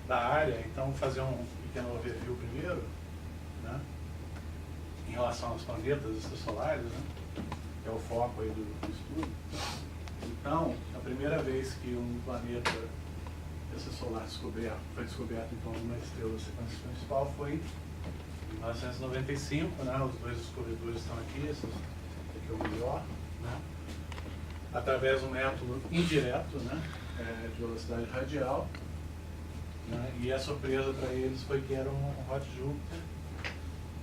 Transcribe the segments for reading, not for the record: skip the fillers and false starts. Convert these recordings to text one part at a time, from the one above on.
da área, então vou fazer um pequeno overview primeiro, né, em relação aos planetas extrasolares, né, que é o foco aí do estudo. Então, a primeira vez que um planeta extrasolar foi descoberto em torno de uma estrela da sequência principal foi em 1995, né, os dois descobridores estão aqui, esse aqui é o melhor, né, através do método indireto, né, de velocidade radial, né, e a surpresa para eles foi que era um Hot Júpiter.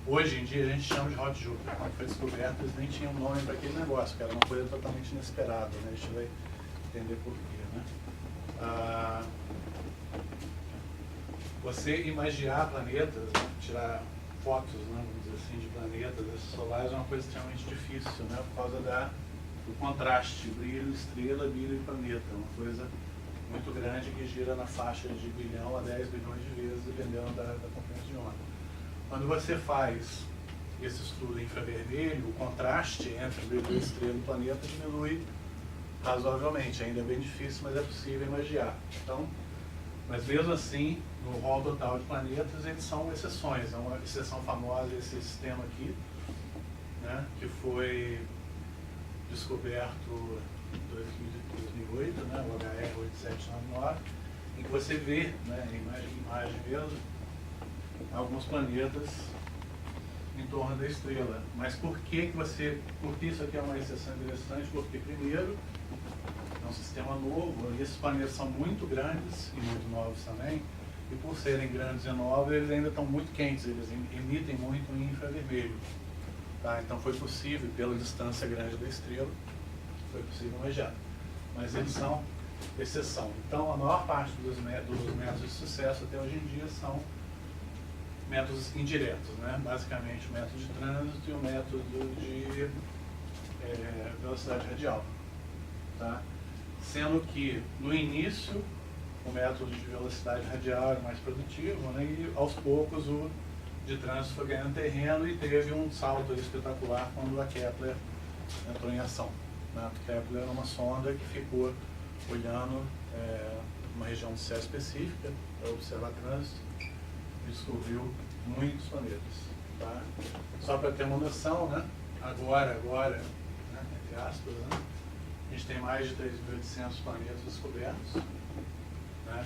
Hoje em dia a gente chama de Hot Júpiter. Quando foi descoberto, eles nem tinham nome para aquele negócio, que era uma coisa totalmente inesperada, né? A gente vai entender por quê, né? Você imaginar planetas, né? Tirar fotos, né? Vamos dizer assim, de planetas solares é uma coisa extremamente difícil, né? Por causa do contraste, brilho, estrela, brilho e planeta. Uma coisa muito grande que gira na faixa de bilhão a 10 bilhões de vezes, dependendo da comprimento de onda. Quando você faz esse estudo em infravermelho, o contraste entre o brilho da estrela e o planeta diminui razoavelmente. Ainda é bem difícil, mas é possível imaginar. Então, mas mesmo assim, no rol total de planetas, eles são exceções. É uma exceção famosa esse sistema aqui, né, que foi descoberto em 2008, né, o HR 8799, em que você vê, né, imagem mesmo, alguns planetas em torno da estrela. Mas por que isso aqui é uma exceção interessante? Porque, primeiro, é um sistema novo, e esses planetas são muito grandes e muito novos também, e por serem grandes e novos, eles ainda estão muito quentes, eles emitem muito em infravermelho. Tá? Então foi possível, pela distância grande da estrela, foi possível imaginar. Mas eles são exceção. Então, a maior parte dos métodos de sucesso até hoje em dia são métodos indiretos, né? Basicamente o método de trânsito e o método de velocidade radial. Tá? Sendo que, no início, o método de velocidade radial era mais produtivo, né? E aos poucos o de trânsito foi ganhando terreno e teve um salto espetacular quando a Kepler entrou em ação. Né? A Kepler era uma sonda que ficou olhando uma região do céu específica para observar trânsito e descobriu muitos planetas. Tá? Só para ter uma noção, né? agora, né? entre aspas, né? a gente tem mais de 3.800 planetas descobertos. Né?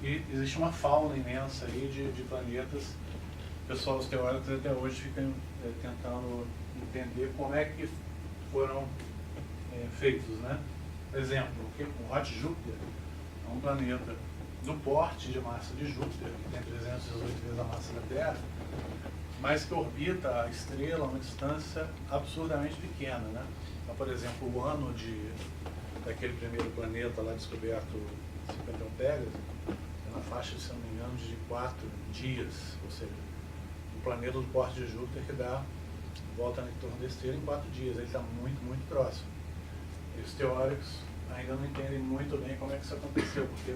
E existe uma fauna imensa aí de planetas. Pessoal, os teóricos até hoje ficam tentando entender como é que foram feitos, né? Por exemplo, o Hot Júpiter é um planeta do porte de massa de Júpiter, que tem 318 vezes a massa da Terra, mas que orbita a estrela a uma distância absurdamente pequena, né? Então, por exemplo, o ano daquele primeiro planeta lá descoberto, 51 Pegasus, é na faixa, se não me engano, de 4 dias, ou seja, planeta do porte de Júpiter que dá volta em torno da estrela em 4 dias. Ele está muito, muito próximo. E os teóricos ainda não entendem muito bem como é que isso aconteceu, porque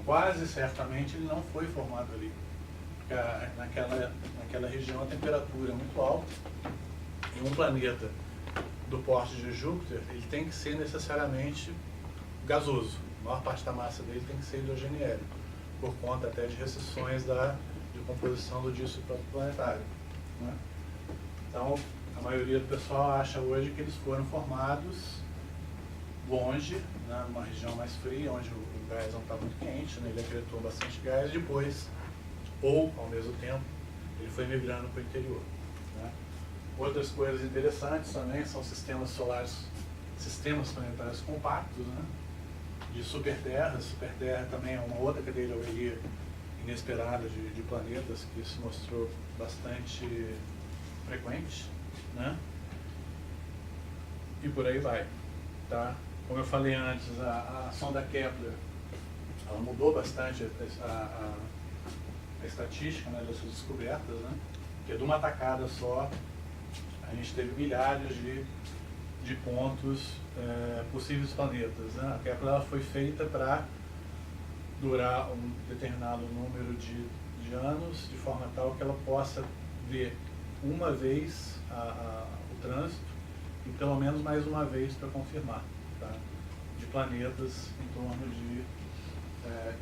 quase certamente ele não foi formado ali. Porque naquela região a temperatura é muito alta e um planeta do porte de Júpiter ele tem que ser necessariamente gasoso. A maior parte da massa dele tem que ser hidrogeniérico, por conta até de restrições de composição do disco planetário. Né? Então, a maioria do pessoal acha hoje que eles foram formados longe, né, numa região mais fria, onde o gás não está muito quente, né, ele acretou bastante gás, e depois, ou ao mesmo tempo, ele foi migrando para o interior. Né? Outras coisas interessantes também são sistemas solares, sistemas planetários compactos, né, de superterras. Superterra também é uma outra categoria inesperada de planetas que se mostrou bastante frequente, né? E por aí vai, tá? Como eu falei antes, a sonda Kepler, ela mudou bastante a estatística, né, das suas descobertas, né? Porque de uma tacada só, a gente teve milhares de pontos possíveis planetas, né? A Kepler ela foi feita para durar um determinado número de anos, de forma tal que ela possa ver uma vez o trânsito e pelo menos mais uma vez para confirmar, tá? De planetas em torno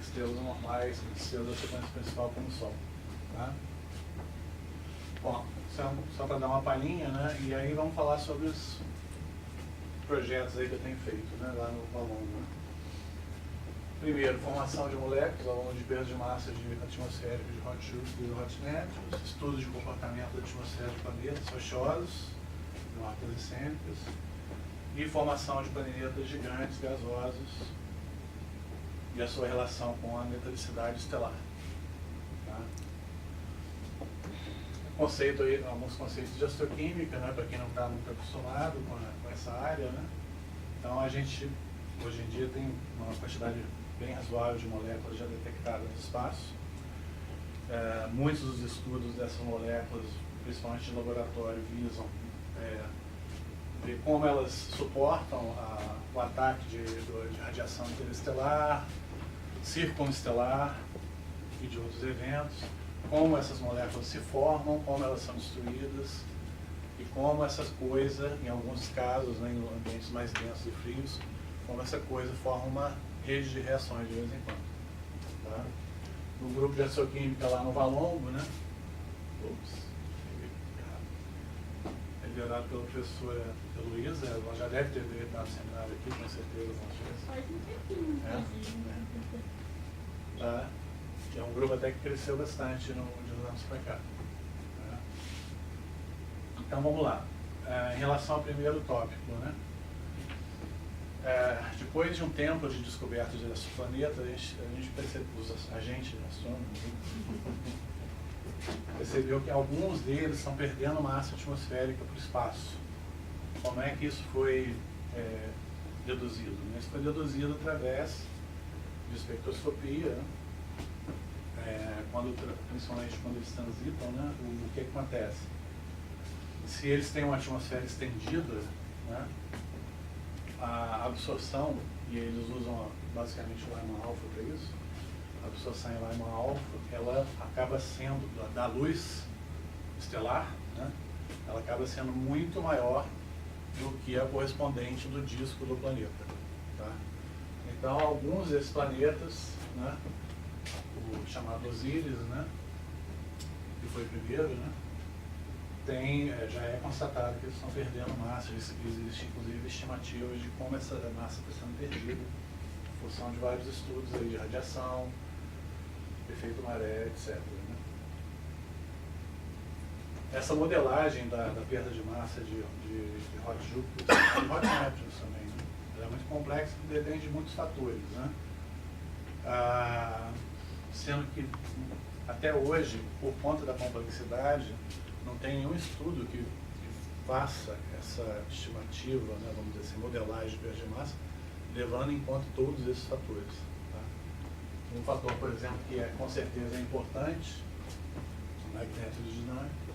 estrelas normais, estrelas da sequência principal como o Sol. Tá? Bom, só para dar uma palhinha, né? E aí vamos falar sobre os projetos aí que eu tenho feito, né? Lá no Valongo. Né? Primeiro, formação de moléculas ao longo de perda de massa de atmosférica de hot Júpiter e hot Neptune, estudo de comportamento da atmosfera de planetas rochosos, mortas excêntricas, e formação de planetas gigantes gasosos e a sua relação com a metalicidade estelar. Tá? Conceito aí, alguns conceitos de astroquímica, né, para quem não está muito acostumado com essa área. Né? Então a gente, hoje em dia, tem uma quantidade bem razoável de moléculas já detectadas no espaço. Muitos dos estudos dessas moléculas, principalmente de laboratório, visam ver como elas suportam o ataque de radiação interestelar, circunestelar e de outros eventos, como essas moléculas se formam, como elas são destruídas e como essas coisas, em alguns casos, né, em ambientes mais densos e frios, como essa coisa forma uma rede de reações de vez em quando. Tá? No grupo de astroquímica lá no Valongo, né? Liderado pela professora Heloísa, ela já deve ter dado seminário aqui, com certeza. Faz um tempinho, Tá? É um grupo até que cresceu bastante de uns anos para cá. Tá? Então vamos lá. Em relação ao primeiro tópico, né? Depois de um tempo de descoberta de exoplanetas, a gente percebeu, a gente, astrônomos, percebeu que alguns deles estão perdendo massa atmosférica para o espaço. Como é que isso foi deduzido? Isso foi deduzido através de espectroscopia, né? Principalmente quando eles transitam, né? O que acontece? Se eles têm uma atmosfera estendida, né? A absorção, e eles usam basicamente o Lyman-alpha para isso, a absorção em Lyman-alpha, ela acaba sendo, da luz estelar, né? Ela acaba sendo muito maior do que a correspondente do disco do planeta. Tá? Então, alguns desses planetas, né? O chamado Osíris, né? Que foi o primeiro, né? Já é constatado que eles estão perdendo massa. Existe inclusive estimativas de como essa massa está sendo perdida, em função de vários estudos aí de radiação, efeito maré, etc. Né? Essa modelagem da perda de massa de hot Júpiter e hot Neptune também, né? Ela é muito complexa e depende de muitos fatores. Né? Sendo que até hoje, por conta da complexidade, não tem nenhum estudo que faça essa estimativa, né, vamos dizer assim, modelagem de perda de massa, levando em conta todos esses fatores. Tá? Um fator, por exemplo, que com certeza é importante, na magneto-dinâmica,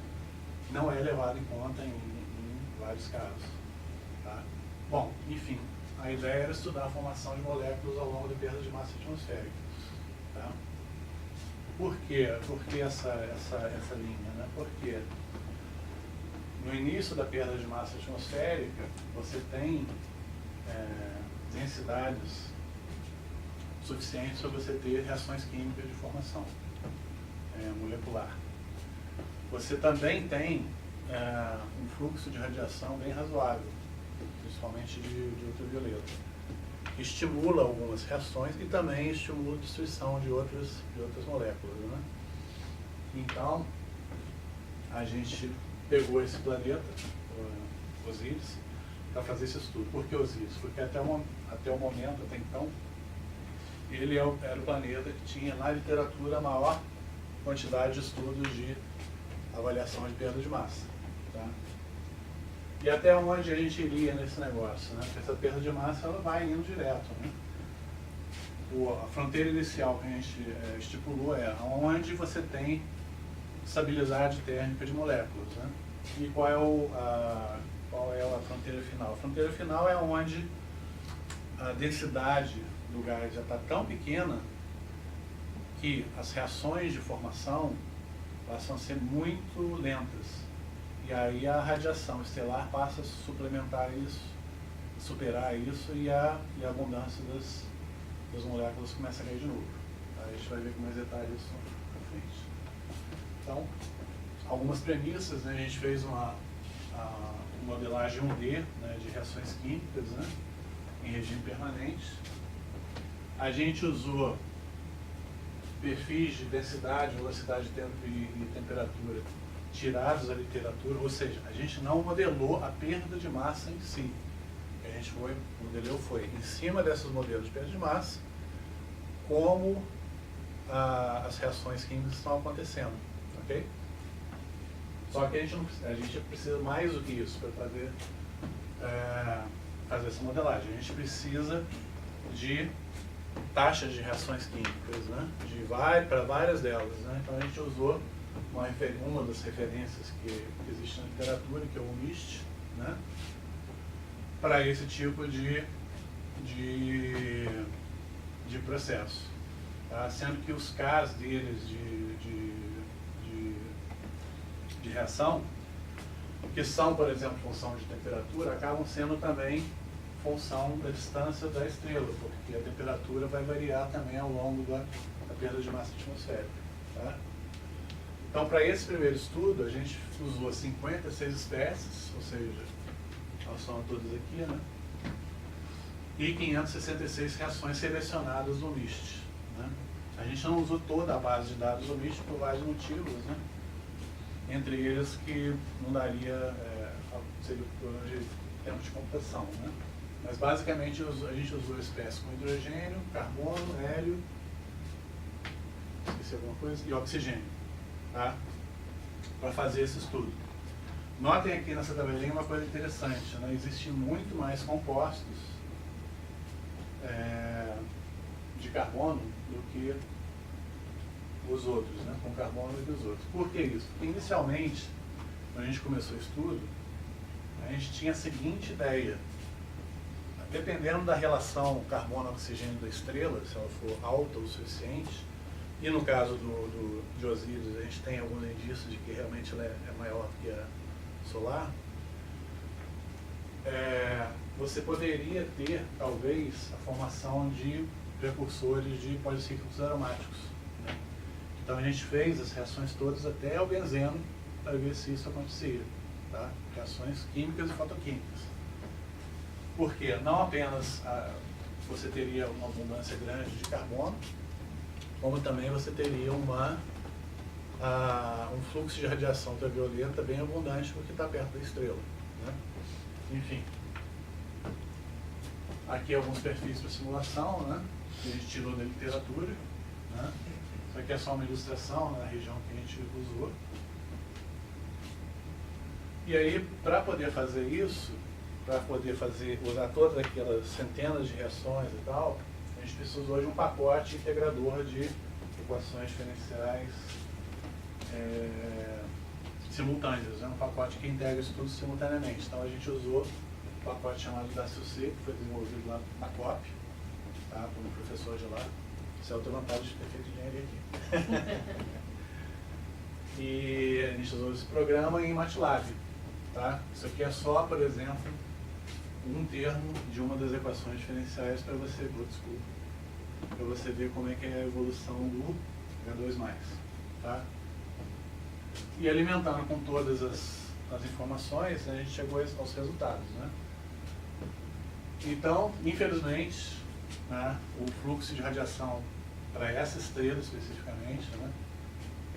não é levado em conta em vários casos. Tá? Bom, enfim, a ideia era estudar a formação de moléculas ao longo da perda de massa atmosférica. Tá? Por quê? Por que essa linha? Né? Porque no início da perda de massa atmosférica, você tem densidades suficientes para você ter reações químicas de formação molecular. Você também tem um fluxo de radiação bem razoável, principalmente de ultravioleta, que estimula algumas reações e também estimula a destruição de outras moléculas. Né? Então, a gente pegou esse planeta, Osíris, para fazer esse estudo. Por que Osíris? Porque até o momento, até então, ele era o planeta que tinha na literatura a maior quantidade de estudos de avaliação de perda de massa. Tá? E até onde a gente iria nesse negócio? Né? Porque essa perda de massa ela vai indo direto. Né? A fronteira inicial que a gente estipulou é onde você tem estabilidade térmica de moléculas. Né? E qual é a fronteira final? A fronteira final é onde a densidade do gás já está tão pequena que as reações de formação passam a ser muito lentas. E aí a radiação estelar passa a suplementar isso, superar isso e a abundância das moléculas começam a cair de novo. Tá? A gente vai ver com mais detalhes isso na frente. Então, algumas premissas, né? A gente fez uma modelagem 1D, né, de reações químicas, né, em regime permanente. A gente usou perfis de densidade, velocidade e temperatura tirados da literatura, ou seja, a gente não modelou a perda de massa em si. O que a gente modelou foi, em cima desses modelos de perda de massa, como as reações químicas estão acontecendo, ok? Só que a gente precisa mais do que isso para fazer essa modelagem. A gente precisa de taxas de reações químicas, né? Para várias delas, né? Então a gente usou uma das referências que existe na literatura, que é o MIST, né? Para esse tipo de processo. Tá? Sendo que os Ks deles de reação, que são, por exemplo, função de temperatura, acabam sendo também função da distância da estrela, porque a temperatura vai variar também ao longo da perda de massa atmosférica. Tá? Então, para esse primeiro estudo, a gente usou 56 espécies, ou seja, elas são todas aqui, né? E 566 reações selecionadas no MIST. Né? A gente não usou toda a base de dados do MIST por vários motivos, né? Entre eles que não daria, seria o problema de tempo de computação, né? Mas basicamente a gente usou espécies com hidrogênio, carbono, hélio, esqueci alguma coisa, e oxigênio, tá? Para fazer esse estudo. Notem aqui nessa tabelinha uma coisa interessante, né? Existem muito mais compostos de carbono do que os outros, né? Com carbono do que os outros. Por que isso? Porque inicialmente, quando a gente começou o estudo, a gente tinha a seguinte ideia: dependendo da relação carbono-oxigênio da estrela, se ela for alta o suficiente, e no caso de Osíris a gente tem alguns indícios de que realmente ela é maior que a solar, você poderia ter, talvez, a formação de precursores de policíclicos aromáticos. Né? Então a gente fez as reações todas até o benzeno para ver se isso acontecia. Tá? Reações químicas e fotoquímicas. Porque não apenas você teria uma abundância grande de carbono, como também você teria um fluxo de radiação ultravioleta bem abundante porque está perto da estrela. Né? Enfim. Aqui alguns perfis para simulação, né? Que a gente tirou da literatura. Né? Isso aqui é só uma ilustração na região que a gente usou. E aí, para poder fazer isso, para poder usar todas aquelas centenas de reações e tal, a gente precisou de um pacote integrador de equações diferenciais simultâneas, né? Um pacote que integra isso tudo simultaneamente. Então a gente usou um pacote chamado DACIOC, que foi desenvolvido lá na COP, tá? Por um professor de lá. Isso é outra vantagem de ter feito engenharia aqui. E a gente usou esse programa em MATLAB. Tá? Isso aqui é só, por exemplo, um termo de uma das equações diferenciais para você ver como é que é a evolução do H2+. Tá? E alimentando com todas as informações, a gente chegou aos resultados. Né? Então, infelizmente, né, o fluxo de radiação para essa estrela especificamente, né,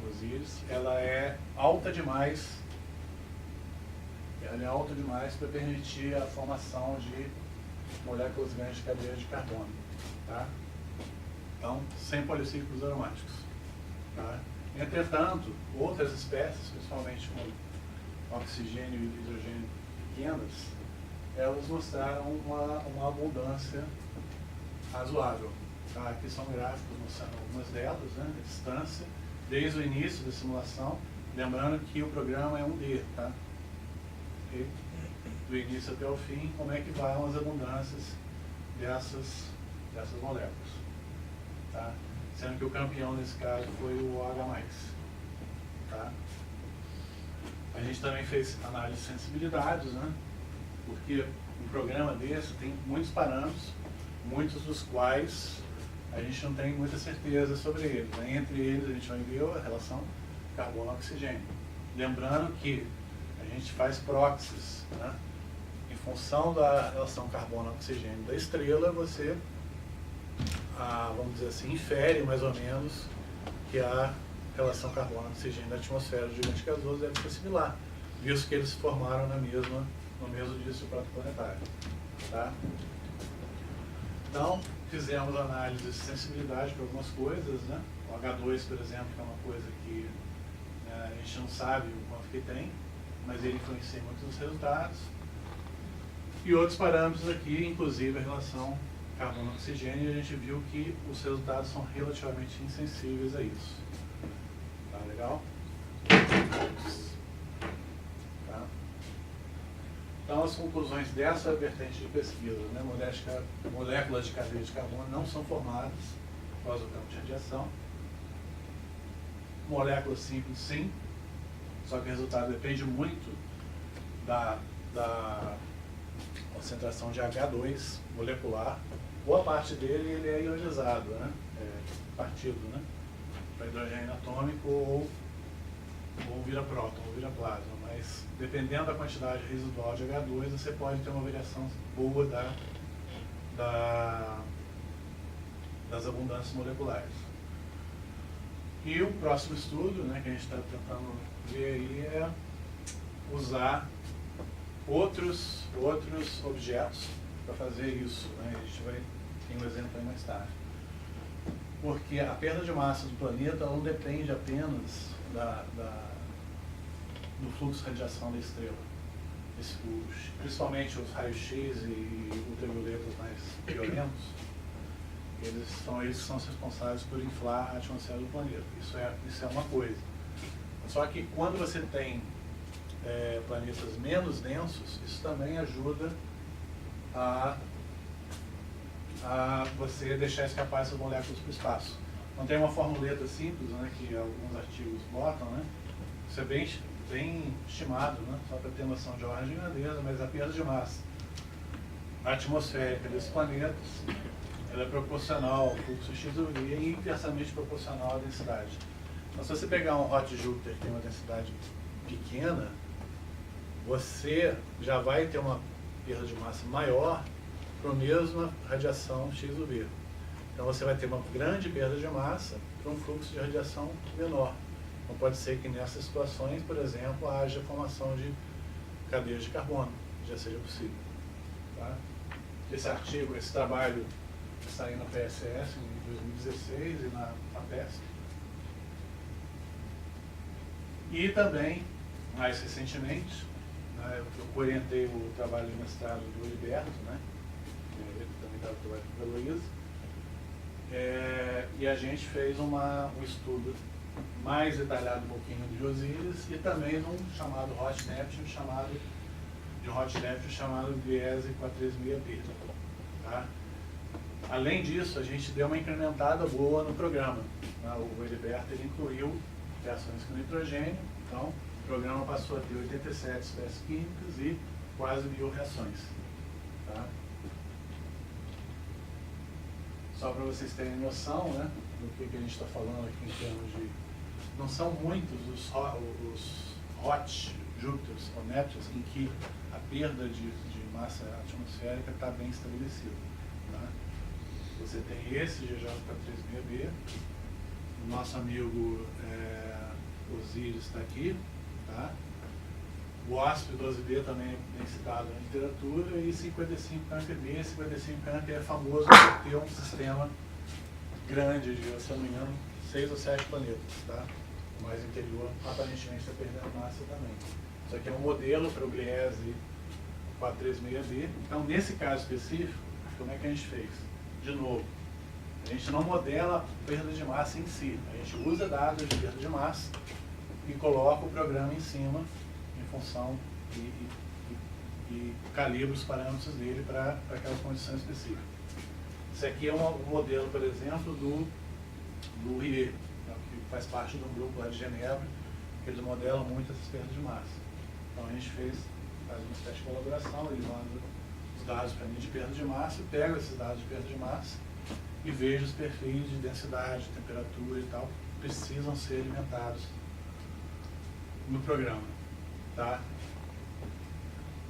Osíris, ela é alta demais. Ela é alta demais para permitir a formação de moléculas grandes de cadeia de carbono. Tá? Então, sem policíclicos aromáticos. Tá? Entretanto, outras espécies, principalmente com oxigênio e hidrogênio pequenas, elas mostraram uma abundância razoável. Tá? Aqui são gráficos mostrando algumas delas, né? A distância, desde o início da simulação, lembrando que o programa é 1D, tá? Okay? Do início até o fim, como é que vão as abundâncias dessas moléculas. Tá? Sendo que o campeão nesse caso foi o OH+. Tá? A gente também fez análise de sensibilidades, né? Porque um programa desse tem muitos parâmetros, muitos dos quais a gente não tem muita certeza sobre eles, né? Entre eles a gente vai ver a relação carbono-oxigênio. Lembrando que a gente faz próxies, né? Em função da relação carbono-oxigênio da estrela, você, vamos dizer assim, infere mais ou menos que a relação carbono-oxigênio da atmosfera do gigante gasoso deve ser similar, visto que eles se formaram no mesmo disco protoplanetário. Tá? Então, fizemos análise de sensibilidade para algumas coisas, né? O H2, por exemplo, que é uma coisa que a gente não sabe o quanto que tem, mas ele influencia muito nos resultados. E outros parâmetros aqui, inclusive a relação carbono-oxigênio, e a gente viu que os resultados são relativamente insensíveis a isso. Tá legal? Tá? Então, as conclusões dessa vertente de pesquisa, né? Moléculas de cadeia de carbono não são formadas por causa do campo de radiação. Moléculas simples, sim, só que o resultado depende muito da concentração de H2 molecular. Boa parte dele ele é ionizado, né? Partido, né? Para hidrogênio atômico ou vira próton, ou vira plasma. Mas dependendo da quantidade residual de H2, você pode ter uma variação boa das abundâncias moleculares. E o próximo estudo, né, que a gente está tentando ver aí é usar outros objetos para fazer isso. Né? A gente vai ter um exemplo aí mais tarde. Porque a perda de massa do planeta ela não depende apenas do fluxo de radiação da estrela. Principalmente os raios-x e ultravioletas mais violentos, eles são responsáveis por inflar a atmosfera do planeta. Isso é uma coisa. Só que quando você tem planetas menos densos, isso também ajuda a você deixar escapar essas moléculas para o espaço. Não tem uma formuleta simples, né, que alguns artigos botam, né? Isso é bem estimado, né, só para ter noção de ordem de grandeza, mas a perda de massa atmosférica desses planetas ela é proporcional ao fluxo XUV e inversamente proporcional à densidade. Então, se você pegar um Hot Júpiter que tem uma densidade pequena, você já vai ter uma perda de massa maior para a mesma radiação XUV. Então você vai ter uma grande perda de massa para um fluxo de radiação menor. Então pode ser que nessas situações, por exemplo, haja formação de cadeias de carbono, já seja possível. Tá? Esse trabalho está aí na PSS em 2016 e na PESC. E também, mais recentemente, né, eu orientei o trabalho de mestrado do Heriberto, né? Ele também estava trabalhando com a Heloísa. E a gente fez um estudo mais detalhado um pouquinho de Osíris e também num chamado Hot Neptune, chamado Gliese 436b. Tá? Além disso, a gente deu uma incrementada boa no programa. Né? O Heriberto ele incluiu reações com nitrogênio, então o programa passou a ter 87 espécies químicas e quase 1000 reações. Tá? Só para vocês terem noção, né, do que a gente está falando aqui em termos de... Não são muitos os hot Júpiters ou Neptunes em que a perda de massa atmosférica está bem estabelecida. Tá? Você tem esse GJ436b, o nosso amigo Osíris está aqui, tá? O OSP-12b também é bem citado na literatura, e 55-CANC-B. 55-CANC é famoso por ter um sistema grande de, se não me engano, 6 ou 7 planetas, tá? O mais interior aparentemente está perdendo massa também. Isso aqui é um modelo para o Gliese 436b. Então, nesse caso específico, como é que a gente fez? De novo, a gente não modela a perda de massa em si, a gente usa dados de perda de massa e coloca o programa em cima em função e calibra os parâmetros dele para aquela condição específica. Esse aqui é um modelo, por exemplo, do RIE, que faz parte do grupo lá de Genebra, que eles modelam muito essas perdas de massa. Então a gente faz uma espécie de colaboração, ele manda os dados para mim de perda de massa, pega esses dados de perda de massa e vejo os perfis de densidade, temperatura e tal, que precisam ser alimentados no programa, tá?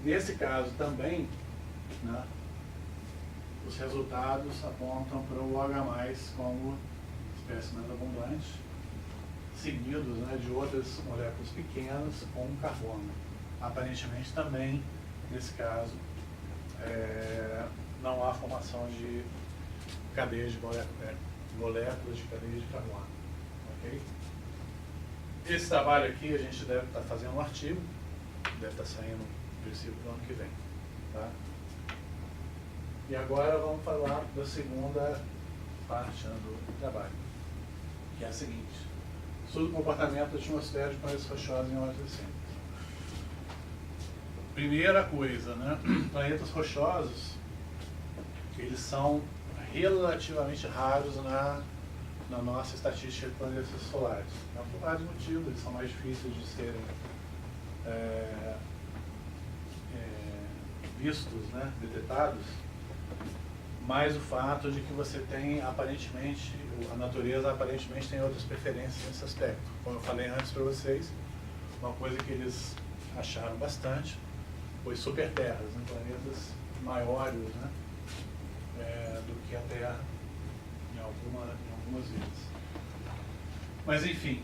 Nesse caso também, né, os resultados apontam para o OH+, como espécie mais abundante, seguidos, né, de outras moléculas pequenas com carbono. Aparentemente também, nesse caso, não há formação de cadeias de moléculas de cadeias de carbono. Okay? Esse trabalho aqui a gente deve estar fazendo um artigo, deve estar saindo no princípio do ano que vem. Tá? E agora vamos falar da segunda parte, né, do trabalho, que é a seguinte: estudo do comportamento atmosférico de planetas rochosos em horas recentes. Primeira coisa, né, planetas rochosos, eles são relativamente raros na nossa estatística de planetas solares. Por vários motivos, eles são mais difíceis de serem vistos, né, detectados, mas o fato de que você tem, aparentemente, a natureza aparentemente tem outras preferências nesse aspecto. Como eu falei antes para vocês, uma coisa que eles acharam bastante foi superterras, né, planetas maiores, né, do que a Terra em algumas vezes. Mas enfim,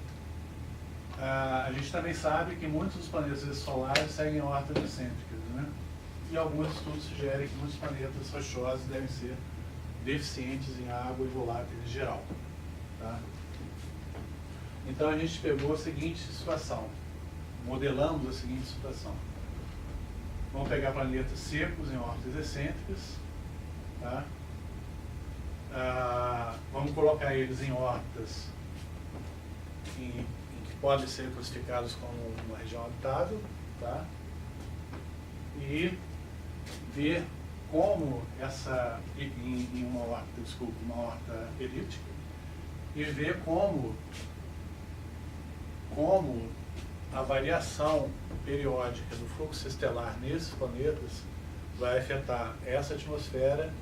a gente também sabe que muitos dos planetas solares seguem órbitas excêntricas, né? E alguns estudos sugerem que muitos planetas rochosos devem ser deficientes em água e voláteis em geral. Tá? Então a gente pegou a seguinte situação, modelamos a seguinte situação. Vamos pegar planetas secos em órbitas excêntricas, tá? Vamos colocar eles em órbitas em que podem ser classificados como uma região habitável, tá? E ver como em uma órbita elíptica, e ver como a variação periódica do fluxo estelar nesses planetas vai afetar essa atmosfera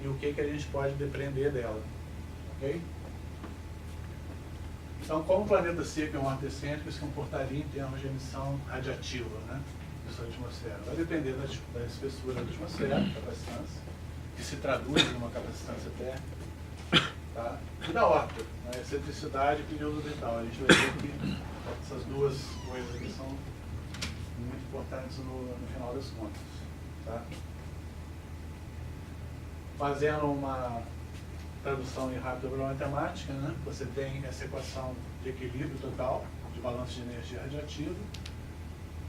e o que a gente pode depreender dela. Ok? Então, como o planeta seco é um órbita excêntrica, se comportaria em termos de emissão radiativa, né, de sua atmosfera? Vai depender da espessura da atmosfera, capacitância, que se traduz em uma capacitância térmica, tá? E da órbita, né, excentricidade e período orbital. A gente vai ver que essas duas coisas aqui são muito importantes no final das contas. Tá? Fazendo uma tradução em rápida para a matemática, né? Você tem essa equação de equilíbrio total, de balanço de energia radiativa.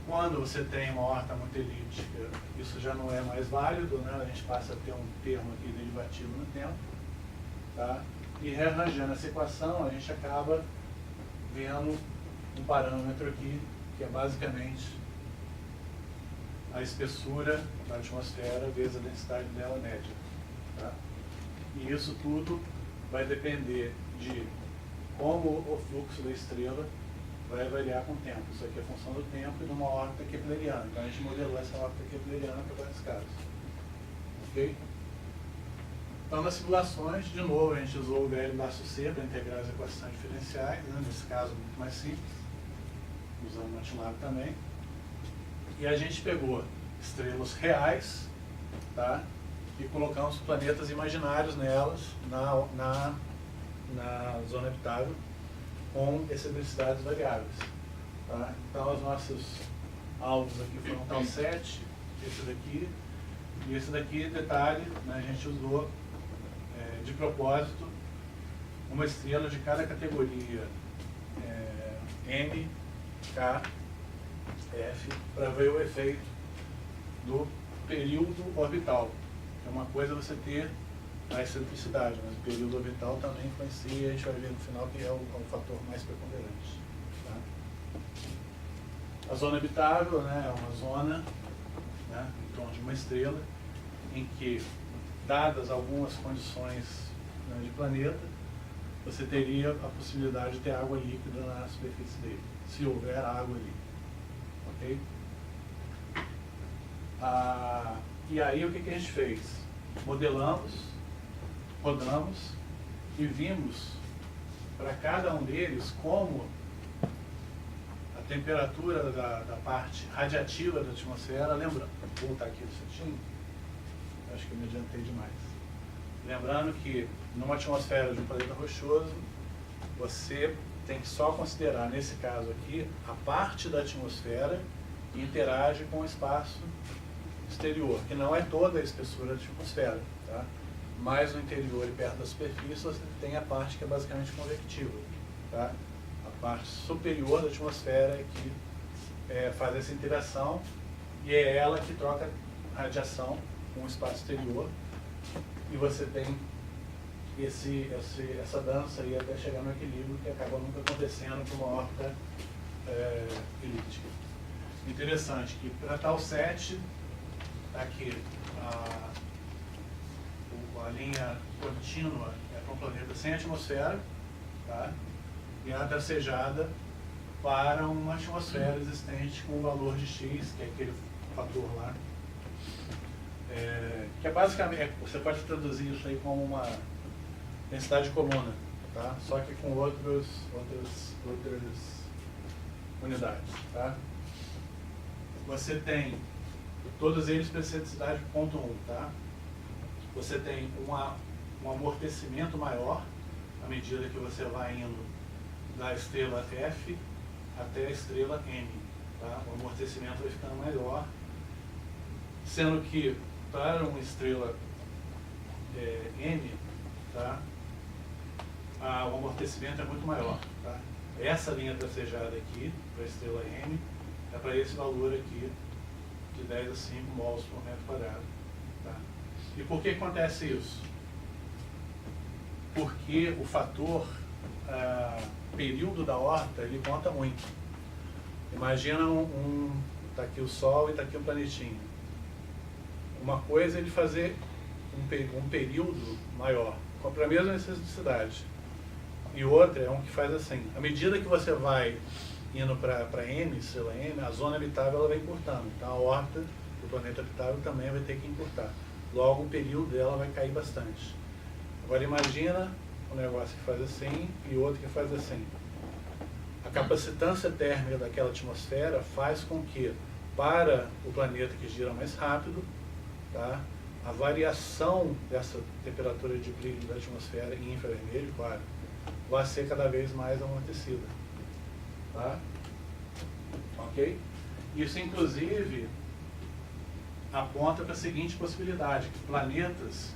Quando você tem uma órbita muito elíptica, isso já não é mais válido, né? A gente passa a ter um termo aqui derivativo no tempo. Tá? E rearranjando essa equação, a gente acaba vendo um parâmetro aqui, que é basicamente a espessura da atmosfera vezes a densidade dela média. Tá? E isso tudo vai depender de como o fluxo da estrela vai variar com o tempo. Isso aqui é função do tempo e de uma órbita kepleriana. Então a gente modelou essa órbita kepleriana para vários casos. Ok? Então nas simulações, de novo, a gente usou o VL-C para integrar as equações diferenciais, né? Nesse caso muito mais simples, usando o MATLAB também. E a gente pegou estrelas reais, tá? E colocamos planetas imaginários nelas, na zona habitável, com excentricidades variáveis. Tá? Então os nossos alvos aqui foram o Tau 7, esse daqui, e esse daqui, detalhe, né, a gente usou de propósito uma estrela de cada categoria M, K, F, para ver o efeito do período orbital. É uma coisa você ter a excentricidade, mas o período orbital também influencia, e a gente vai ver no final que é o fator mais preponderante. Tá? A zona habitável, né, é uma zona, né, em torno de uma estrela, em que, dadas algumas condições, né, de planeta, você teria a possibilidade de ter água líquida na superfície dele, se houver água ali. Ok? E aí o que a gente fez? Modelamos, rodamos e vimos para cada um deles como a temperatura da parte radiativa da atmosfera, lembrando, vou voltar aqui um certinho, acho que eu me adiantei demais. Lembrando que numa atmosfera de um planeta rochoso, você tem que só considerar, nesse caso aqui, a parte da atmosfera que interage com o espaço exterior, que não é toda a espessura da atmosfera, tá? Mais no interior e perto da superfície você tem a parte que é basicamente convectiva, tá? A parte superior da atmosfera é que faz essa interação e é ela que troca radiação com o espaço exterior e você tem essa dança aí até chegar no equilíbrio que acaba nunca acontecendo com uma órbita elíptica. Interessante que para tal 7, tá aqui a linha contínua é para um planeta sem atmosfera, tá? E a tracejada para uma atmosfera existente com o valor de x, que é aquele fator lá, que é basicamente, você pode traduzir isso aí como uma densidade de coluna, tá? Só que com outras unidades, tá? Você tem, todos eles precisam de densidade de 0,1, tá? Você tem um amortecimento maior à medida que você vai indo da estrela F até a estrela M, tá? O amortecimento vai ficando maior, sendo que para uma estrela M, tá? O amortecimento é muito maior, tá? Essa linha tracejada aqui, para a estrela M, é para esse valor aqui, de 10 a 5 mols por metro quadrado. Tá? E por que acontece isso? Porque o fator período da órbita, ele conta muito. Imagina tá aqui o Sol e tá aqui um planetinho. Uma coisa é ele fazer um período maior, para a mesma necessidade. E outra é um que faz assim. À medida que você vai indo para M, estrela M, a zona habitável ela vai encurtando. Então a órbita do planeta habitável também vai ter que encurtar. Logo o período dela vai cair bastante. Agora imagina um negócio que faz assim e outro que faz assim. A capacitância térmica daquela atmosfera faz com que, para o planeta que gira mais rápido, tá, a variação dessa temperatura de brilho da atmosfera em infravermelho, claro, vai ser cada vez mais amortecida. Tá? Ok? Isso, inclusive, aponta para a seguinte possibilidade, que planetas,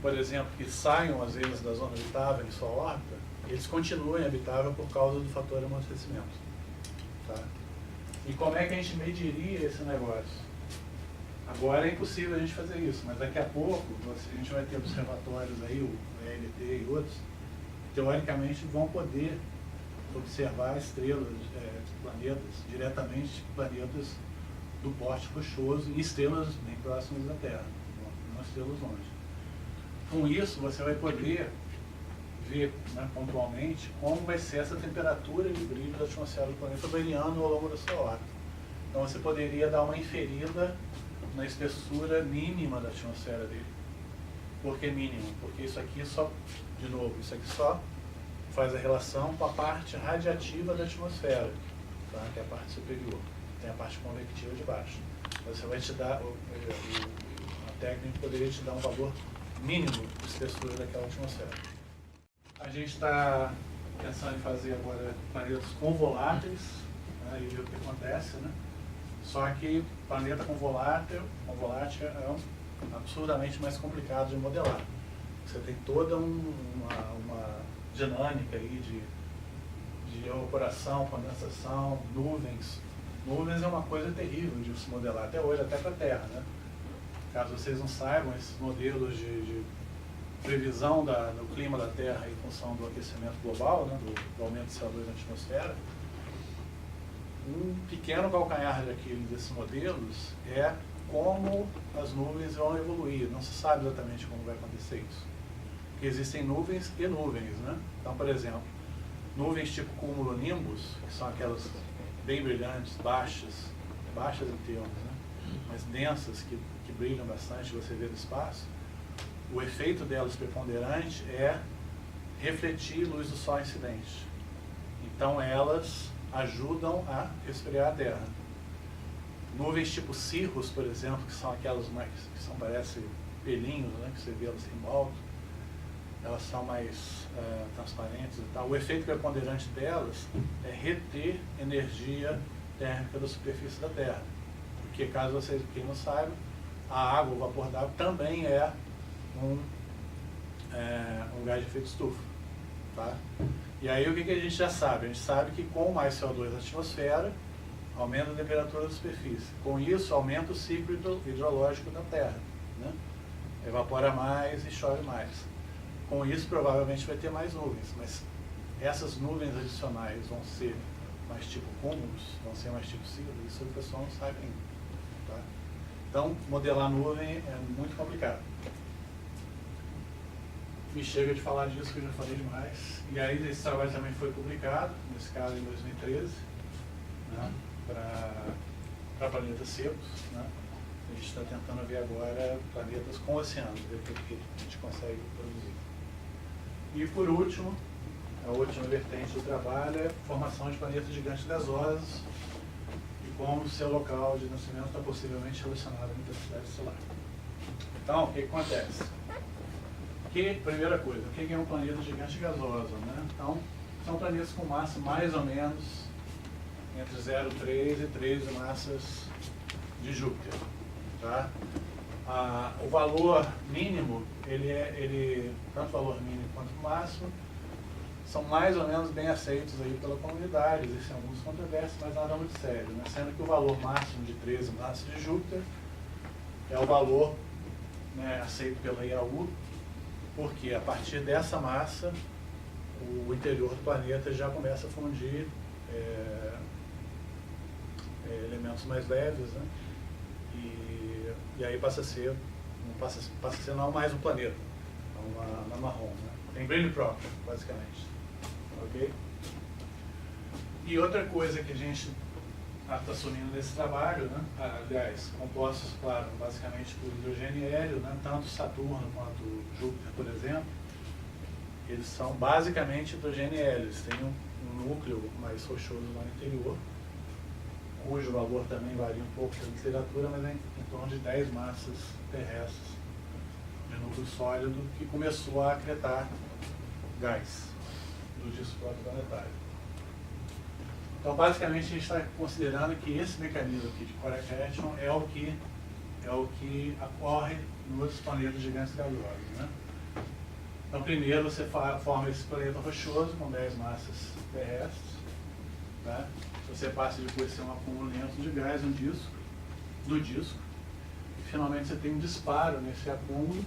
por exemplo, que saiam às vezes da zona habitável em sua órbita, eles continuem habitáveis por causa do fator amortecimento. Tá? E como é que a gente mediria esse negócio? Agora é impossível a gente fazer isso, mas daqui a pouco a gente vai ter observatórios aí, o ELT e outros, que teoricamente vão poder observar estrelas, planetas, diretamente planetas do porte rochoso e estrelas bem próximas da Terra, não estrelas longe. Com isso, você vai poder ver, né, pontualmente como vai ser essa temperatura de brilho da atmosfera do planeta variando ao longo da sua órbita. Então você poderia dar uma inferida na espessura mínima da atmosfera dele. Por que mínima? Porque isso aqui só, de novo, isso aqui só faz a relação com a parte radiativa da atmosfera, tá? Que é a parte superior. Tem a parte convectiva de baixo. Você vai te dar, a técnica poderia te dar um valor mínimo de espessura daquela atmosfera. A gente está pensando em fazer agora planetas com voláteis, né, e ver o que acontece, né? Só que planeta com volátil é absurdamente mais complicado de modelar. Você tem toda uma dinâmica aí de evaporação, condensação, nuvens. Nuvens é uma coisa terrível de se modelar até hoje, até para a Terra, né? Caso vocês não saibam, esses modelos de previsão do clima da Terra em função do aquecimento global, né, do aumento de CO2 na atmosfera, um pequeno calcanhar desses modelos é como as nuvens vão evoluir. Não se sabe exatamente como vai acontecer isso. Porque existem nuvens e nuvens, né? Então, por exemplo, nuvens tipo cumulonimbus, que são aquelas bem brilhantes, baixas em termos, né? Mas densas, que brilham bastante, você vê do espaço. o efeito delas preponderante é refletir luz do sol incidente. Então elas ajudam a resfriar a Terra. Nuvens tipo cirrus, por exemplo, que são aquelas mais, que são, parece pelinhos, né, que você vê elas em alto, elas são mais transparentes e tal. O efeito preponderante delas é reter energia térmica da superfície da Terra. Porque, caso vocês quem não saiba, a água, o vapor d'água, também é um gás de efeito estufa. Tá? E aí o que a gente já sabe? A gente sabe que com mais CO2 na atmosfera, aumenta a temperatura da superfície. Com isso, aumenta o ciclo hidrológico da Terra. Né? Evapora mais e chove mais. Com isso, provavelmente vai ter mais nuvens, mas essas nuvens adicionais vão ser mais tipo cúmulos, vão ser mais tipo ciclo, isso o pessoal não sabe ainda. Tá? Então, modelar nuvem é muito complicado. E chega de falar disso, que eu já falei demais. E aí, esse trabalho também foi publicado, nesse caso em 2013, né, para planetas secos. Né? A gente está tentando ver agora planetas com oceanos, ver o que a gente consegue produzir. E por último, a última vertente do trabalho é a formação de planetas gigantes gasosos e como o seu local de nascimento está possivelmente relacionado à intensidade estelar. Então, o que acontece? Primeira coisa, o que é um planeta gigante gasoso? Né? Então, são planetas com massa mais ou menos entre 0,3 e 3 massas de Júpiter. Tá? O valor mínimo, tanto o valor mínimo quanto o máximo, são mais ou menos bem aceitos aí pela comunidade. Existem alguns controvérsios, mas nada muito sério. Né? Sendo que o valor máximo de 13 massas de Júpiter é o valor, né, aceito pela IAU, porque a partir dessa massa, o interior do planeta já começa a fundir elementos mais leves, né? E aí passa a ser não mais um planeta, uma marrom, né? Tem brilho próprio, basicamente. Ok? E outra coisa que a gente está assumindo nesse trabalho, né? Aliás, compostos, claro, basicamente por hidrogênio e hélio, né? Tanto Saturno quanto Júpiter, por exemplo, eles são basicamente hidrogênio e hélio. Eles têm um núcleo mais rochoso lá no interior, cujo valor também varia um pouco pela literatura, mas é em torno de 10 massas terrestres de núcleo sólido, que começou a acretar gás do disco protoplanetário. Então, basicamente, a gente está considerando que esse mecanismo aqui de core accretion é o que ocorre nos planetas gigantes gasosos. Né? Então, primeiro você forma esse planeta rochoso com 10 massas terrestres. Tá? Você passa depois a ser um acúmulo lento de gás no disco, e finalmente você tem um disparo nesse acúmulo,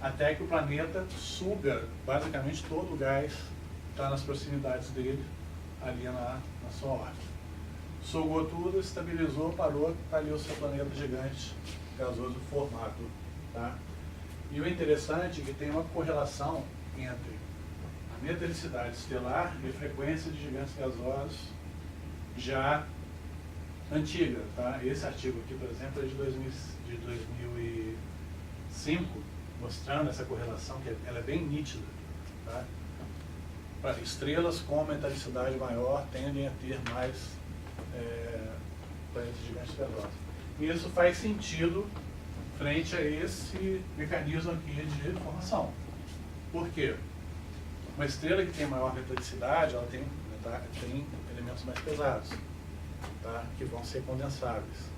até que o planeta suga basicamente todo o gás que está nas proximidades dele, ali na sua órbita. Sugou tudo, estabilizou, parou, está ali o seu planeta gigante gasoso formado. Tá? E o interessante é que tem uma correlação entre a metallicidade estelar e a frequência de gigantes gasosos já antiga. Tá? Esse artigo aqui, por exemplo, é de 2005, mostrando essa correlação, que ela é bem nítida. Tá? Estrelas com metalicidade maior tendem a ter mais planetas gigantes gasosos. E isso faz sentido frente a esse mecanismo aqui de formação. Por quê? Uma estrela que tem maior metalicidade, ela tem elementos mais pesados, tá? Que vão ser condensáveis.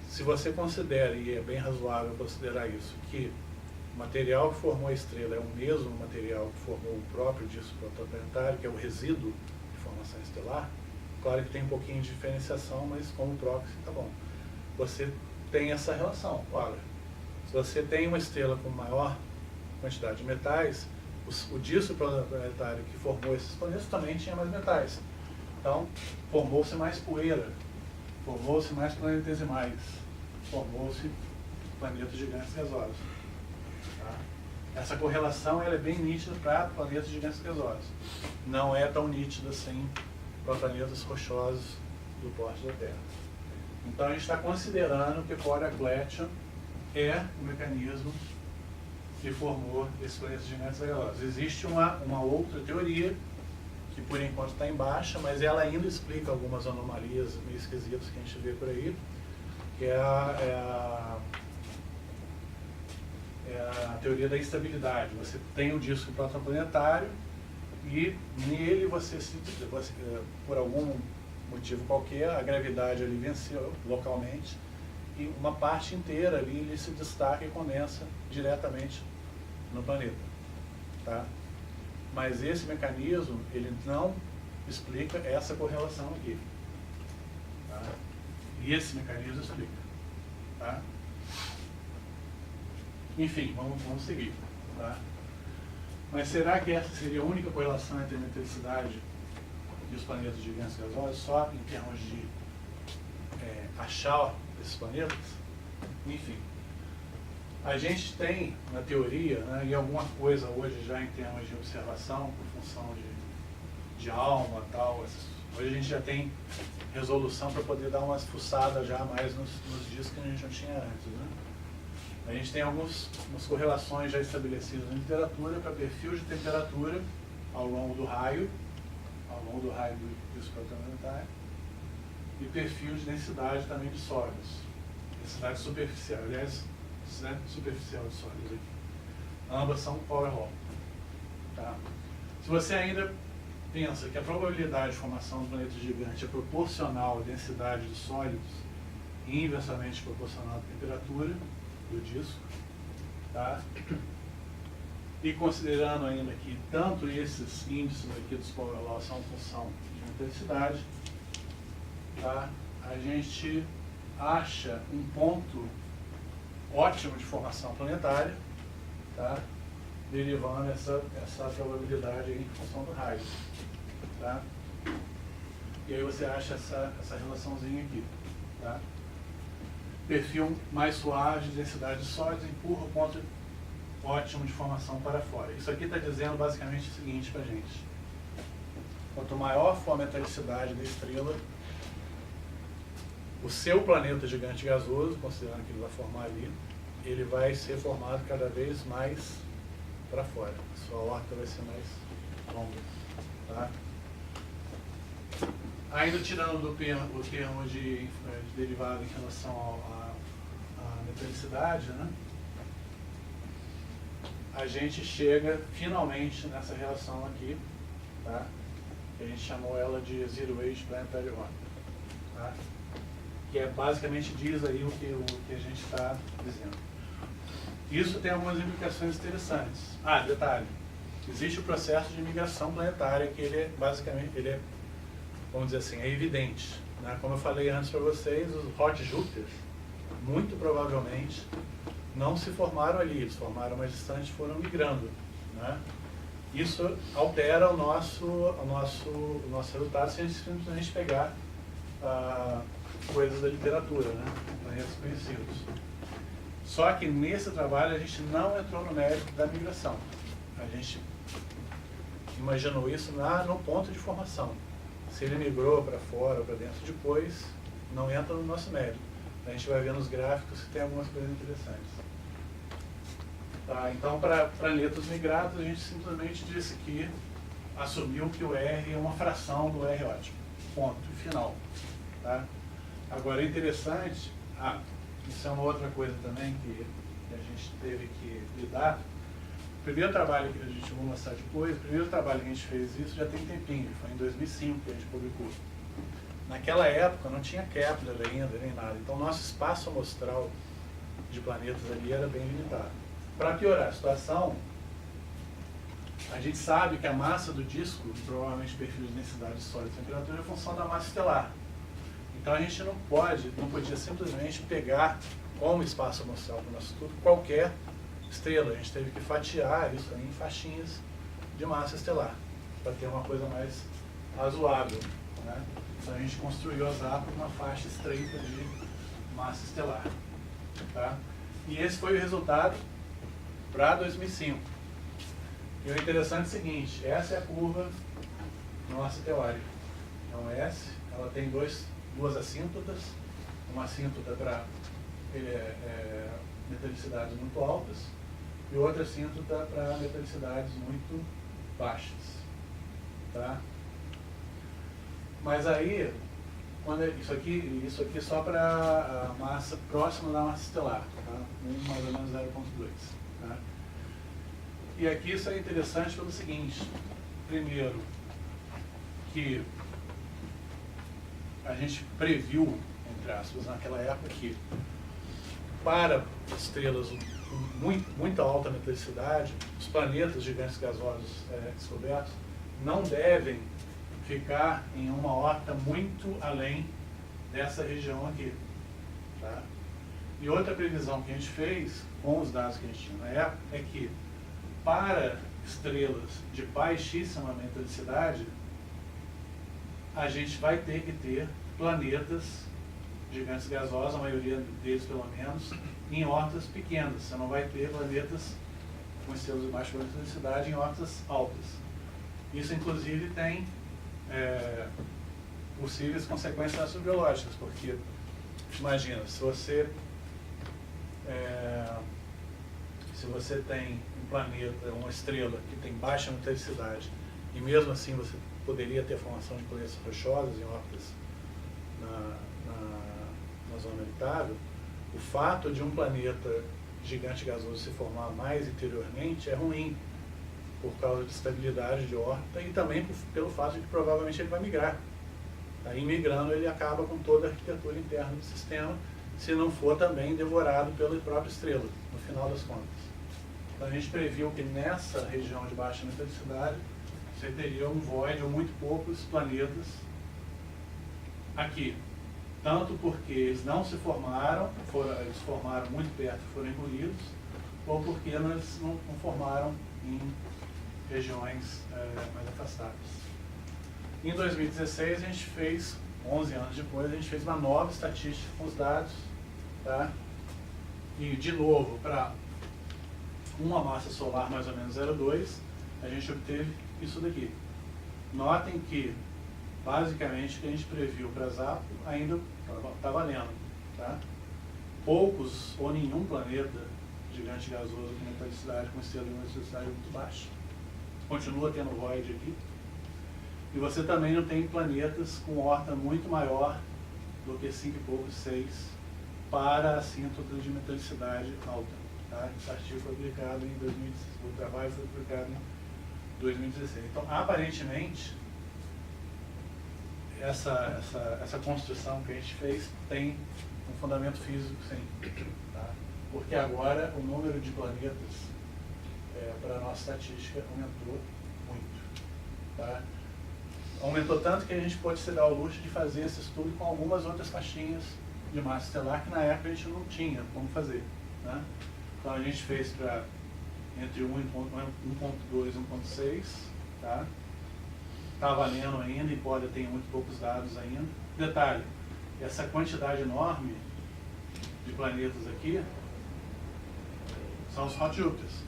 Se você considera, e é bem razoável considerar isso, que o material que formou a estrela é o mesmo material que formou o próprio disco protoplanetário, que é o resíduo de formação estelar, claro que tem um pouquinho de diferenciação, mas como próximo, tá bom. Você tem essa relação, claro. Se você tem uma estrela com maior quantidade de metais, o disco protoplanetário que formou esses planetas também tinha mais metais. Então, formou-se mais poeira, formou-se mais planetesimais, formou-se planetas gigantes gasosos. Essa correlação ela é bem nítida para planetas gigantes gasosos. Não é tão nítida assim para planetas rochosos do porte da Terra. Então a gente está considerando que core accretion é o mecanismo que formou esses planetas gigantes gasosos. Existe uma outra teoria, que por enquanto está em baixa, mas ela ainda explica algumas anomalias meio esquisitas que a gente vê por aí, que é a teoria da instabilidade. Você tem o disco protoplanetário e nele por algum motivo qualquer, a gravidade ali venceu localmente e uma parte inteira ali ele se destaca e condensa diretamente no planeta. Tá? Mas esse mecanismo, ele não explica essa correlação aqui. Tá? E esse mecanismo explica. Tá? Enfim, vamos seguir. Tá? Mas será que essa seria a única correlação entre a meteoricidade e os planetas gigantes gasosos, só em termos de achar esses planetas? Enfim, a gente tem, na teoria, né, e alguma coisa hoje já em termos de observação, por função de alma e tal, hoje a gente já tem resolução para poder dar umas fuçadas já mais nos discos que a gente não tinha antes. Né? A gente tem algumas correlações já estabelecidas na literatura para perfil de temperatura ao longo do raio do disco protoplanetário, e perfil de densidade também de sólidos. Densidade superficial, aliás, densidade superficial de sólidos aqui. Ambas são power law. Tá? Se você ainda pensa que a probabilidade de formação do planeta gigante é proporcional à densidade de sólidos e inversamente proporcional à temperatura do disco, tá? E considerando ainda que tanto esses índices aqui dos power law são função de intensidade, tá? A gente acha um ponto ótimo de formação planetária, tá? Derivando essa probabilidade aí em função do raio. Tá? E aí você acha essa relaçãozinha aqui. Tá? Perfil mais suave de densidade de sólidos empurra o ponto ótimo de formação para fora. Isso aqui está dizendo basicamente o seguinte para a gente. Quanto maior for a metalicidade da estrela, o seu planeta gigante gasoso, considerando que ele vai formar ali, ele vai ser formado cada vez mais para fora. A sua horta vai ser mais longa. Tá? Ainda tirando o termo de derivado em relação à metalicidade, né? A gente chega finalmente nessa relação aqui, tá? Que a gente chamou ela de Zero Age Planetary Orbit. Tá? Que basicamente diz aí o que a gente está dizendo. Isso tem algumas implicações interessantes. Detalhe, existe o processo de migração planetária que ele é basicamente, vamos dizer assim, é evidente. Né? Como eu falei antes para vocês, os hot Júpiters, muito provavelmente, não se formaram ali, eles formaram mais distante e foram migrando. Né? Isso altera o nosso resultado se a gente simplesmente pegar coisas da literatura, né? Planetas conhecidos. Só que nesse trabalho a gente não entrou no mérito da migração. A gente imaginou isso no ponto de formação. Se ele migrou para fora ou para dentro depois, não entra no nosso mérito. A gente vai ver nos gráficos se tem algumas coisas interessantes. Tá, então, para planetas migrados, a gente simplesmente disse que assumiu que o R é uma fração do R ótimo. Ponto. Final. Tá? Agora, é interessante, isso é uma outra coisa também que a gente teve que lidar. O primeiro trabalho que a gente vai mostrar depois, o primeiro trabalho que a gente fez isso já tem tempinho, foi em 2005 que a gente publicou. Naquela época não tinha Kepler ainda, nem nada, então nosso espaço amostral de planetas ali era bem limitado. Para piorar a situação, a gente sabe que a massa do disco, provavelmente perfil de densidade sólida e temperatura, é função da massa estelar. Então a gente não podia simplesmente pegar como espaço amostral para o nosso estudo qualquer estrela. A gente teve que fatiar isso aí em faixinhas de massa estelar, para ter uma coisa mais razoável. Né? Então a gente construiu as APA com uma faixa estreita de massa estelar. Tá? E esse foi o resultado para 2005. E o interessante é o seguinte, essa é a curva nossa teórica. Então S, ela tem duas assíntotas, uma assíntota para metalicidades muito altas e outra assíntota para metalicidades muito baixas. Tá? Mas aí, isso aqui é só para a massa próxima da massa estelar, tá? Mais ou menos 0,2. Tá? E aqui isso é interessante pelo seguinte: primeiro, que a gente previu, entre aspas, naquela época, que para estrelas com muita alta metalicidade, os planetas gigantes gasosos descobertos não devem ficar em uma órbita muito além dessa região aqui. Tá? E outra previsão que a gente fez, com os dados que a gente tinha na época, é que para estrelas de baixíssima metalicidade, a gente vai ter que ter planetas gigantes gasosos, a maioria deles pelo menos, em órbitas pequenas. Você não vai ter planetas com estrelas de baixa metalicidade em órbitas altas. Isso inclusive tem possíveis consequências astrobiológicas, porque imagina, se você tem um planeta, uma estrela que tem baixa metalicidade, e mesmo assim você poderia ter formação de planetas rochosos em órbitas na zona habitável, o fato de um planeta gigante gasoso se formar mais interiormente é ruim, por causa de estabilidade de órbita e também pelo fato de que provavelmente ele vai migrar. Aí, migrando, ele acaba com toda a arquitetura interna do sistema, se não for também devorado pela própria estrela, no final das contas. Então a gente previu que nessa região de baixa metalicidade você teria um void ou muito poucos planetas aqui. Tanto porque eles não se formaram, eles formaram muito perto e foram engolidos, ou porque eles não formaram em regiões mais afastadas. Em 2016 a gente fez, 11 anos depois, a gente fez uma nova estatística com os dados, tá? E de novo, para uma massa solar mais ou menos 0,2, a gente obteve isso daqui. Notem que basicamente o que a gente previu para ZAPO ainda está valendo. Tá? Poucos ou nenhum planeta gigante gasoso com metalicidade, com estrela de metalicidade muito baixa. Continua tendo void aqui. E você também não tem planetas com órbita muito maior do que 5 e poucos, 6, para assíntotas de metalicidade alta. Tá? Esse artigo foi publicado em 2016, o trabalho foi publicado em 2016. Então, aparentemente, essa construção que a gente fez tem um fundamento físico, sim. Tá? Porque agora o número de planetas para a nossa estatística aumentou muito. Tá? Aumentou tanto que a gente pode se dar ao luxo de fazer esse estudo com algumas outras faixinhas de massa estelar que na época a gente não tinha como fazer. Né? Então a gente fez para entre 1.2 e 1.6, tá? Está valendo ainda, embora tenha muito poucos dados ainda. Detalhe, essa quantidade enorme de planetas aqui são os hot Júpiters.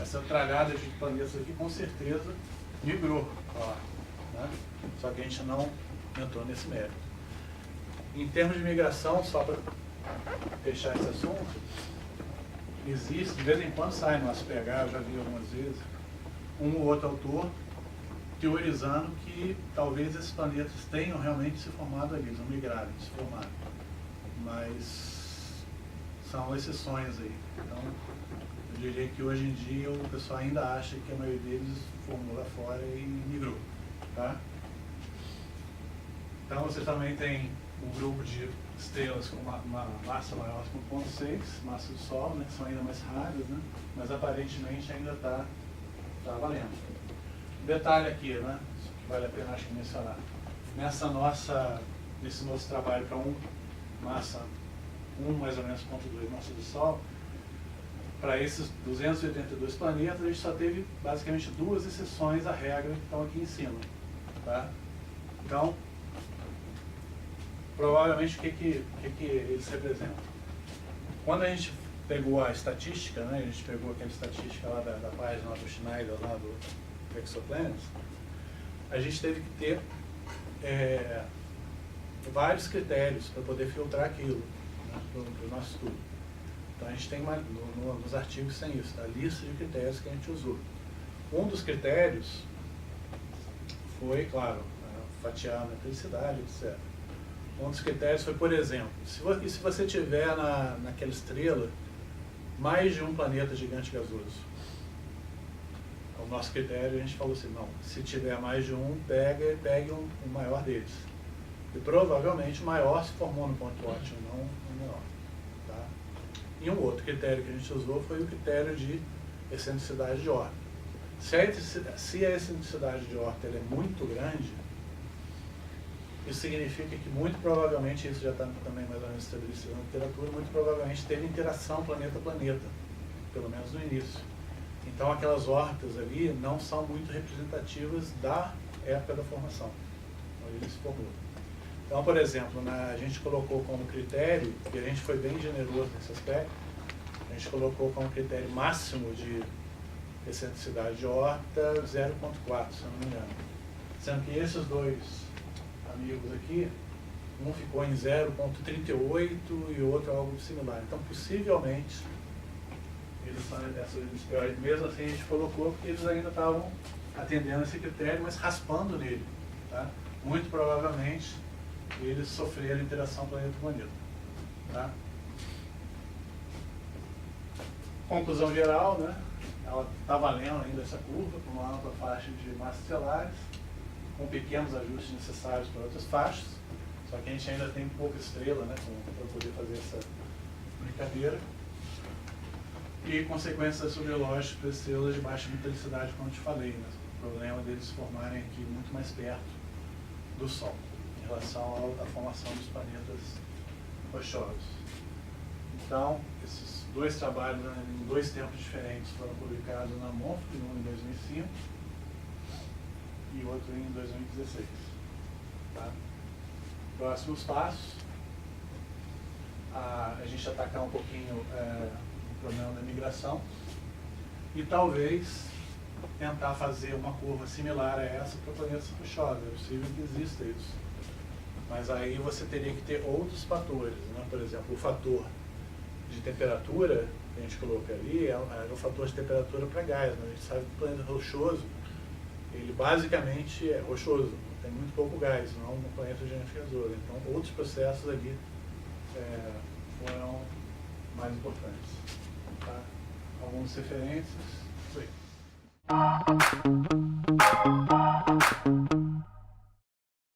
Essa tralhada de planetas aqui com certeza migrou para lá. Né? Só que a gente não entrou nesse mérito. Em termos de migração, só para fechar esse assunto, existe, de vez em quando sai no nosso PH, eu já vi algumas vezes, um ou outro autor teorizando que talvez esses planetas tenham realmente se formado ali, eles não migraram, se formaram. Mas são exceções aí. Então, eu diria que hoje em dia o pessoal ainda acha que a maioria deles formou lá fora e migrou. Tá? Então você também tem um grupo de estrelas com uma massa maior que 1.6, massa do Sol, né, que são ainda mais raras, né, mas aparentemente ainda está valendo. Detalhe aqui, né, que vale a pena acho que mencionar. Nesse nosso trabalho para massa 1 mais ou menos 0.2 massa do Sol, para esses 282 planetas, a gente só teve basicamente 2 exceções à regra que estão aqui em cima. Tá? Então, provavelmente o que eles representam? Quando a gente pegou a estatística, né, a gente pegou aquela estatística lá da página lá do Schneider, lá do Exoplanets, a gente teve que ter vários critérios para poder filtrar aquilo, né, para o nosso estudo. Então a gente tem nos artigos tem isso, a lista de critérios que a gente usou. Um dos critérios foi, claro, fatiar a metricidade, etc. Um dos critérios foi, por exemplo, se você tiver naquela estrela mais de um planeta gigante gasoso, o nosso critério, a gente falou assim, não, se tiver mais de um, pegue o maior deles. E provavelmente o maior se formou no ponto ótimo, não o menor. Tá? E um outro critério que a gente usou foi o critério de excentricidade de órbita. Se a excentricidade de órbita é muito grande, isso significa que muito provavelmente, isso já está também mais ou menos estabelecido na literatura, muito provavelmente teve interação planeta-planeta, pelo menos no início. Então aquelas órbitas ali não são muito representativas da época da formação, onde ele se formou. Então, por exemplo, a gente colocou como critério, e a gente foi bem generoso nesse aspecto, a gente colocou como critério máximo de excentricidade de órbita 0,4, se eu não me engano. Sendo que esses dois amigos aqui, um ficou em 0,38 e o outro algo similar. Então, possivelmente, eles são dessa, mesmo assim a gente colocou porque eles ainda estavam atendendo esse critério, mas raspando nele. Tá? Muito provavelmente eles sofreram interação planeta-planeta. Tá? Conclusão geral, né? Ela está valendo ainda essa curva com uma ampla faixa de massas estelares, com pequenos ajustes necessários para outras faixas, só que a gente ainda tem pouca estrela, né, para poder fazer essa brincadeira. E consequências astrobiológicas para estrelas de baixa metricidade, como eu te falei, né? O problema deles se formarem aqui muito mais perto do Sol, em relação à formação dos planetas rochosos. Então, esses dois trabalhos, né, em dois tempos diferentes, foram publicados na MONFRE, um em 2005 e outro em 2016. Tá? Próximos passos, a gente atacar um pouquinho o problema da migração e talvez tentar fazer uma curva similar a essa para planetas rochosos. É possível que exista isso. Mas aí você teria que ter outros fatores, né? Por exemplo, o fator de temperatura que a gente colocou ali é um fator de temperatura para gás, mas a gente sabe que o planeta rochoso, ele basicamente é rochoso, tem muito pouco gás, não é um planeta gigante gasoso. Então, outros processos ali foram mais importantes. Tá? Algumas referências. Isso aí.